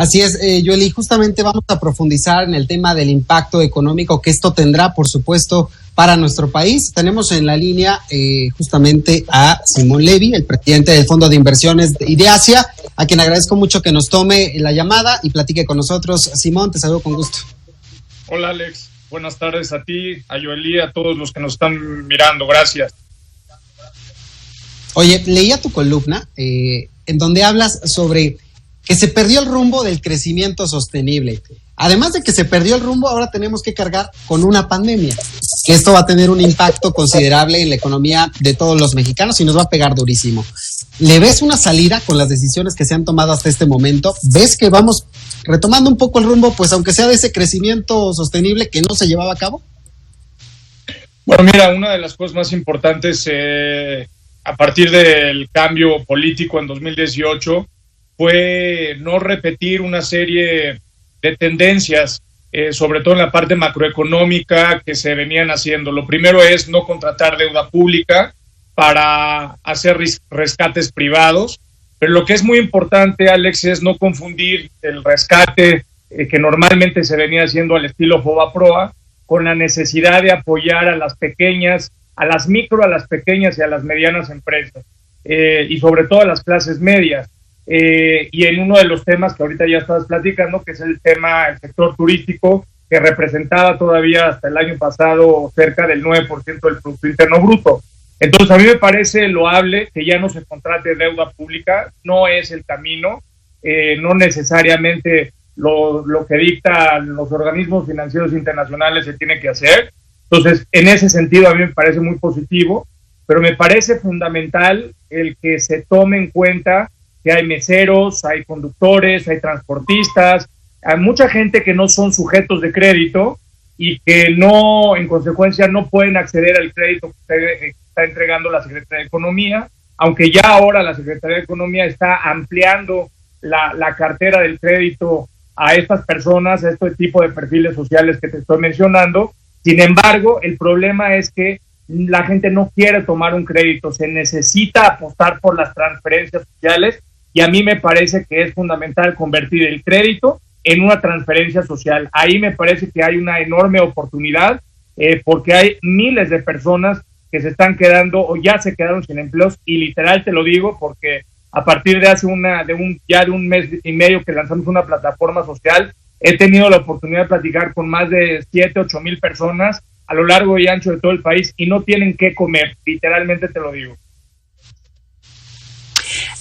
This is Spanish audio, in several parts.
Así es, Yoeli, justamente vamos a profundizar en el tema del impacto económico que esto tendrá, por supuesto, para nuestro país. Tenemos en la línea justamente a Simón Levy, el presidente del Fondo de Inversiones de Ideasia, a quien agradezco mucho que nos tome la llamada y platique con nosotros. Simón, te saludo con gusto. Hola, Alex. Buenas tardes a ti, a Yoeli, a todos los que nos están mirando. Gracias. Oye, leía tu columna en donde hablas sobre que se perdió el rumbo del crecimiento sostenible. Además de que se perdió el rumbo, ahora tenemos que cargar con una pandemia, que esto va a tener un impacto considerable en la economía de todos los mexicanos y nos va a pegar durísimo. ¿Le ves una salida con las decisiones que se han tomado hasta este momento? ¿Ves que vamos retomando un poco el rumbo, pues aunque sea de ese crecimiento sostenible que no se llevaba a cabo? Bueno, mira, una de las cosas más importantes a partir del cambio político en 2018 fue no repetir una serie de tendencias, sobre todo en la parte macroeconómica que se venían haciendo. Lo primero es no contratar deuda pública para hacer rescates privados, pero lo que es muy importante, Alex, es no confundir el rescate que normalmente se venía haciendo al estilo Fobaproa con la necesidad de apoyar a las pequeñas, a las micro, a las pequeñas y a las medianas empresas, y sobre todo a las clases medias. Y en uno de los temas que ahorita ya estabas platicando, que es el tema del sector turístico, que representaba todavía hasta el año pasado cerca del 9% del Producto Interno Bruto. Entonces, a mí me parece loable que ya no se contrate deuda pública, no es el camino, no necesariamente lo que dictan los organismos financieros internacionales se tiene que hacer. Entonces, en ese sentido, a mí me parece muy positivo, pero me parece fundamental el que se tome en cuenta que hay meseros, hay conductores, hay transportistas, hay mucha gente que no son sujetos de crédito y que no, en consecuencia, no pueden acceder al crédito que está entregando la Secretaría de Economía, aunque ya ahora la Secretaría de Economía está ampliando la cartera del crédito a estas personas, a este tipo de perfiles sociales que te estoy mencionando. Sin embargo, el problema es que la gente no quiere tomar un crédito, se necesita apostar por las transferencias sociales. Y a mí me parece que es fundamental convertir el crédito en una transferencia social. Ahí me parece que hay una enorme oportunidad porque hay miles de personas que se están quedando o ya se quedaron sin empleos, y literal te lo digo porque a partir de hace un mes y medio que lanzamos una plataforma social, he tenido la oportunidad de platicar con más de 7-8 mil personas a lo largo y ancho de todo el país y no tienen qué comer, literalmente te lo digo.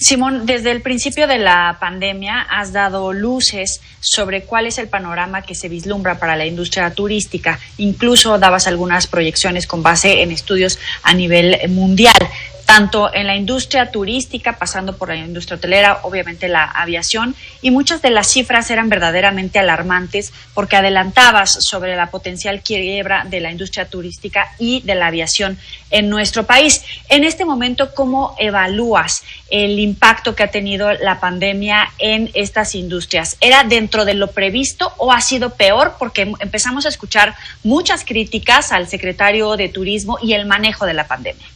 Simón, desde el principio de la pandemia has dado luces sobre cuál es el panorama que se vislumbra para la industria turística. Incluso dabas algunas proyecciones con base en estudios a nivel mundial, tanto en la industria turística, pasando por la industria hotelera, obviamente la aviación, y muchas de las cifras eran verdaderamente alarmantes porque adelantabas sobre la potencial quiebra de la industria turística y de la aviación en nuestro país. En este momento, ¿cómo evalúas el impacto que ha tenido la pandemia en estas industrias? ¿Era dentro de lo previsto o ha sido peor? Porque empezamos a escuchar muchas críticas al secretario de Turismo y el manejo de la pandemia.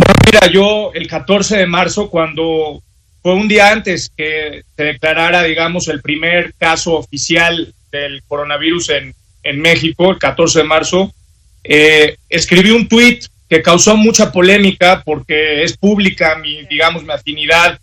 Bueno, mira, yo el 14 de marzo, cuando fue un día antes que se declarara, digamos, el primer caso oficial del coronavirus en México, el 14 de marzo, escribí un tuit que causó mucha polémica porque es pública mi afinidad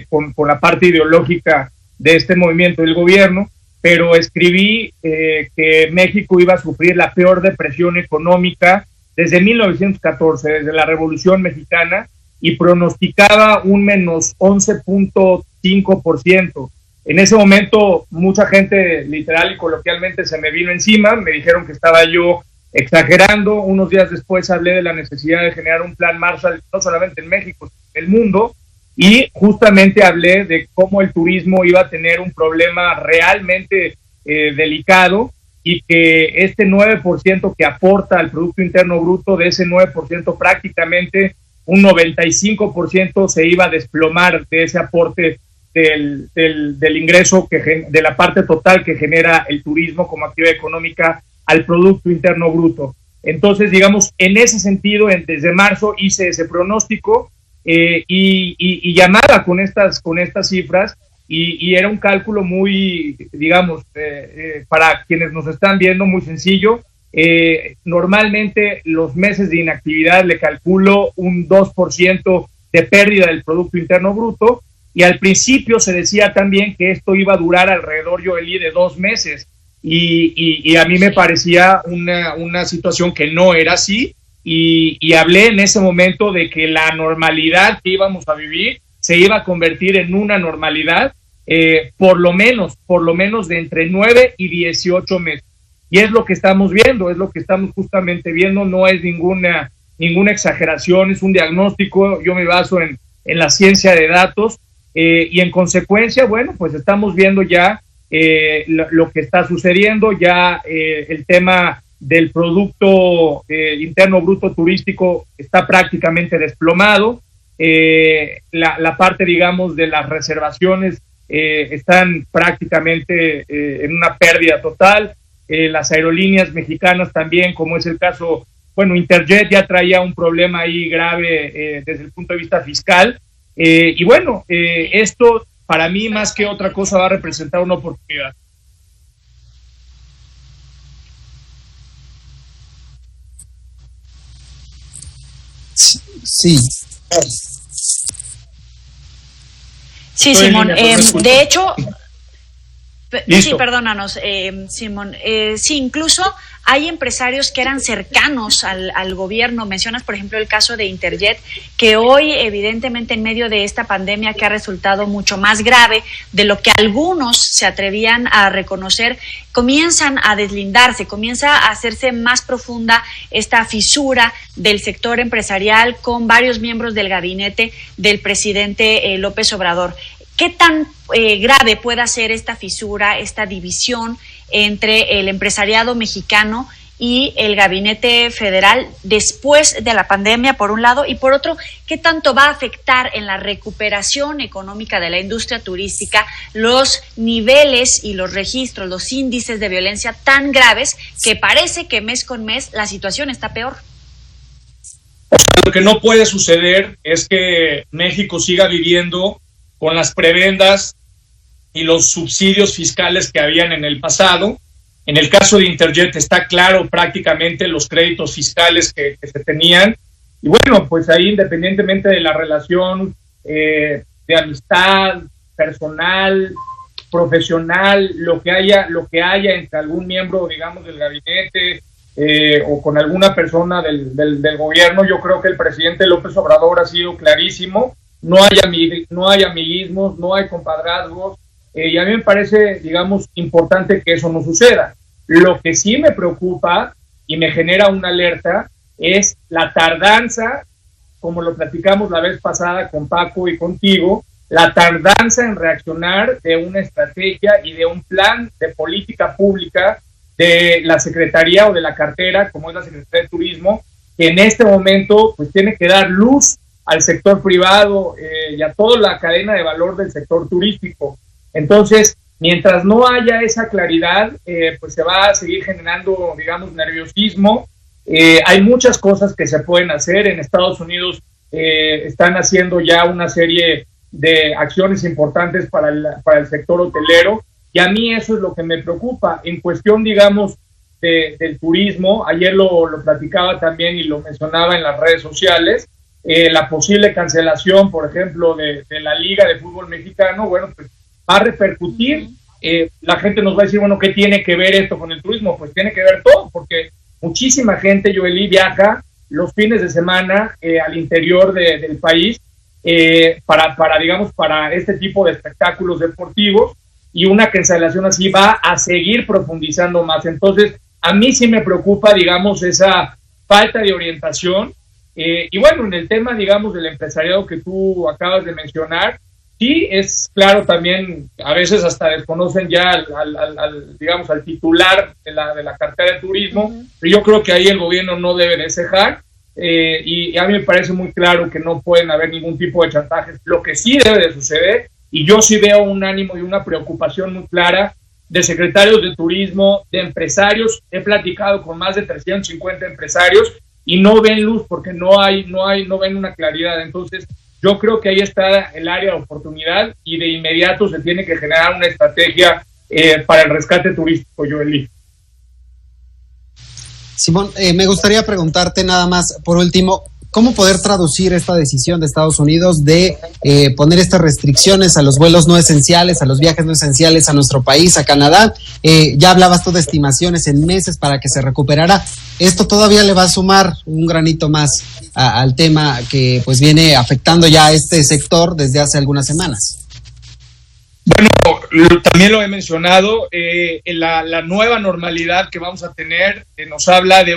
con la parte ideológica de este movimiento del gobierno, pero escribí que México iba a sufrir la peor depresión económica desde 1914, desde la Revolución Mexicana, y pronosticaba un menos 11.5%. En ese momento, mucha gente, literal y coloquialmente, se me vino encima, me dijeron que estaba yo exagerando. Unos días después hablé de la necesidad de generar un plan Marshall, no solamente en México, sino en el mundo, y justamente hablé de cómo el turismo iba a tener un problema realmente delicado, y que este 9% que aporta al Producto Interno Bruto, de ese 9% prácticamente un 95% se iba a desplomar de ese aporte del ingreso, de la parte total que genera el turismo como actividad económica al Producto Interno Bruto. Entonces, digamos, en ese sentido, desde marzo hice ese pronóstico y llamaba con estas cifras, y era un cálculo muy, digamos, para quienes nos están viendo, muy sencillo. Normalmente los meses de inactividad le calculo un 2% de pérdida del Producto Interno Bruto, y al principio se decía también que esto iba a durar alrededor, Joely, de 2 meses, y a mí me parecía una situación que no era así, y hablé en ese momento de que la normalidad que íbamos a vivir se iba a convertir en una normalidad por lo menos de entre 9 y 18 meses. Y es lo que estamos viendo, es lo que estamos justamente viendo, no es ninguna exageración, es un diagnóstico, yo me baso en la ciencia de datos, y en consecuencia, bueno, pues estamos viendo ya lo que está sucediendo, ya el tema del Producto Interno Bruto turístico está prácticamente desplomado, la parte, digamos, de las reservaciones están prácticamente en una pérdida total. Las aerolíneas mexicanas también, como es el caso, bueno, Interjet ya traía un problema ahí grave desde el punto de vista fiscal, y bueno, esto para mí más que otra cosa va a representar una oportunidad. Sí. Sí, Simón. De hecho, sí, perdónanos, Simón. Sí, incluso hay empresarios que eran cercanos al gobierno. Mencionas, por ejemplo, el caso de Interjet, que hoy, evidentemente, en medio de esta pandemia que ha resultado mucho más grave de lo que algunos se atrevían a reconocer, comienzan a deslindarse, comienza a hacerse más profunda esta fisura del sector empresarial con varios miembros del gabinete del presidente López Obrador. ¿Qué tan grave puede ser esta fisura, esta división entre el empresariado mexicano y el gabinete federal después de la pandemia, por un lado, y por otro, qué tanto va a afectar en la recuperación económica de la industria turística los niveles y los registros, los índices de violencia tan graves que parece que mes con mes la situación está peor? Lo que no puede suceder es que México siga viviendo con las prebendas y los subsidios fiscales que habían en el pasado. En el caso de Interjet está claro prácticamente los créditos fiscales que se tenían. Y bueno, pues ahí, independientemente de la relación de amistad, personal, profesional, lo que haya entre algún miembro, digamos, del gabinete o con alguna persona del gobierno, yo creo que el presidente López Obrador ha sido clarísimo. No hay amiguismos, no hay compadrazgos, y a mí me parece, digamos, importante que eso no suceda. Lo que sí me preocupa y me genera una alerta es la tardanza, como lo platicamos la vez pasada con Paco y contigo, la tardanza en reaccionar de una estrategia y de un plan de política pública de la Secretaría o de la cartera, como es la Secretaría de Turismo, que en este momento pues tiene que dar luz al sector privado y a toda la cadena de valor del sector turístico. Entonces, mientras no haya esa claridad, pues se va a seguir generando, digamos, nerviosismo. Hay muchas cosas que se pueden hacer. En Estados Unidos están haciendo ya una serie de acciones importantes para el sector hotelero, y a mí eso es lo que me preocupa. En cuestión, digamos, del turismo, ayer lo platicaba también y lo mencionaba en las redes sociales, la posible cancelación, por ejemplo, de la Liga de Fútbol Mexicano, bueno, pues va a repercutir. La gente nos va a decir, bueno, ¿qué tiene que ver esto con el turismo? Pues tiene que ver todo, porque muchísima gente, Joely, viaja los fines de semana al interior del país para este tipo de espectáculos deportivos, y una cancelación así va a seguir profundizando más. Entonces, a mí sí me preocupa, digamos, esa falta de orientación. Y bueno, en el tema, digamos, del empresariado que tú acabas de mencionar, sí, es claro también, a veces hasta desconocen ya al titular de la cartera de turismo, pero yo creo que ahí el gobierno no debe de cejar, y a mí me parece muy claro que no pueden haber ningún tipo de chantajes. Lo que sí debe de suceder, y yo sí veo un ánimo y una preocupación muy clara de secretarios de turismo, de empresarios. He platicado con más de 350 empresarios y no ven luz porque no ven una claridad. Entonces, Yo creo que ahí está el área de oportunidad y de inmediato se tiene que generar una estrategia para el rescate turístico, Joely. Simón, me gustaría preguntarte nada más, por último, ¿cómo poder traducir esta decisión de Estados Unidos de poner estas restricciones a los vuelos no esenciales, a los viajes no esenciales a nuestro país, a Canadá? Ya hablabas tú de estimaciones en meses para que se recuperara. Esto todavía le va a sumar un granito más al tema que pues viene afectando ya a este sector desde hace algunas semanas. Bueno, también lo he mencionado, la nueva normalidad que vamos a tener nos habla de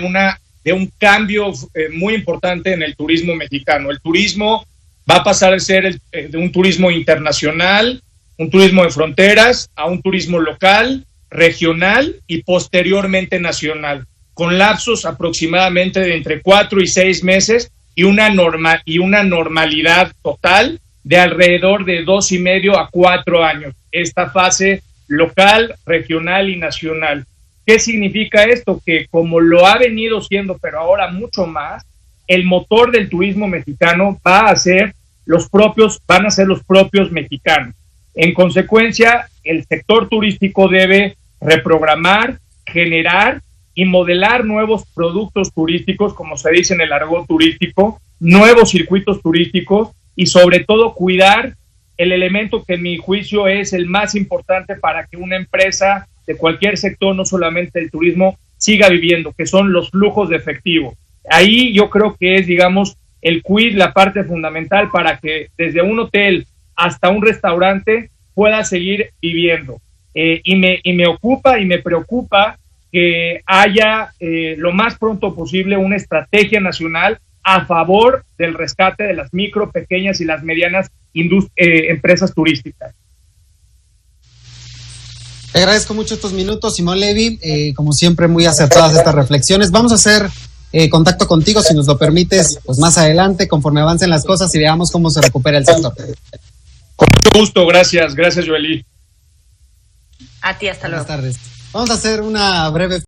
un cambio muy importante en el turismo mexicano. El turismo va a pasar a ser de un turismo internacional, un turismo de fronteras, a un turismo local, regional y posteriormente nacional, con lapsos aproximadamente de entre 4 y 6 meses y una normalidad total de alrededor de 2.5 a 4 años. Esta fase local, regional y nacional. ¿Qué significa esto? Que como lo ha venido siendo, pero ahora mucho más, el motor del turismo mexicano van a ser los propios mexicanos. En consecuencia, el sector turístico debe reprogramar, generar y modelar nuevos productos turísticos, como se dice en el argot turístico, nuevos circuitos turísticos y sobre todo cuidar el elemento que en mi juicio es el más importante para que una empresa de cualquier sector, no solamente el turismo, siga viviendo, que son los flujos de efectivo. Ahí yo creo que es, digamos, el quid, la parte fundamental para que desde un hotel hasta un restaurante pueda seguir viviendo. Y me ocupa y me preocupa que haya lo más pronto posible una estrategia nacional a favor del rescate de las micro, pequeñas y las medianas empresas turísticas. Te agradezco mucho estos minutos, Simón Levy, como siempre muy acertadas estas reflexiones. Vamos a hacer contacto contigo, si nos lo permites, pues más adelante, conforme avancen las cosas y veamos cómo se recupera el sector. Con mucho gusto, gracias Joely. A ti, hasta luego. Buenas tardes. Vamos a hacer una breve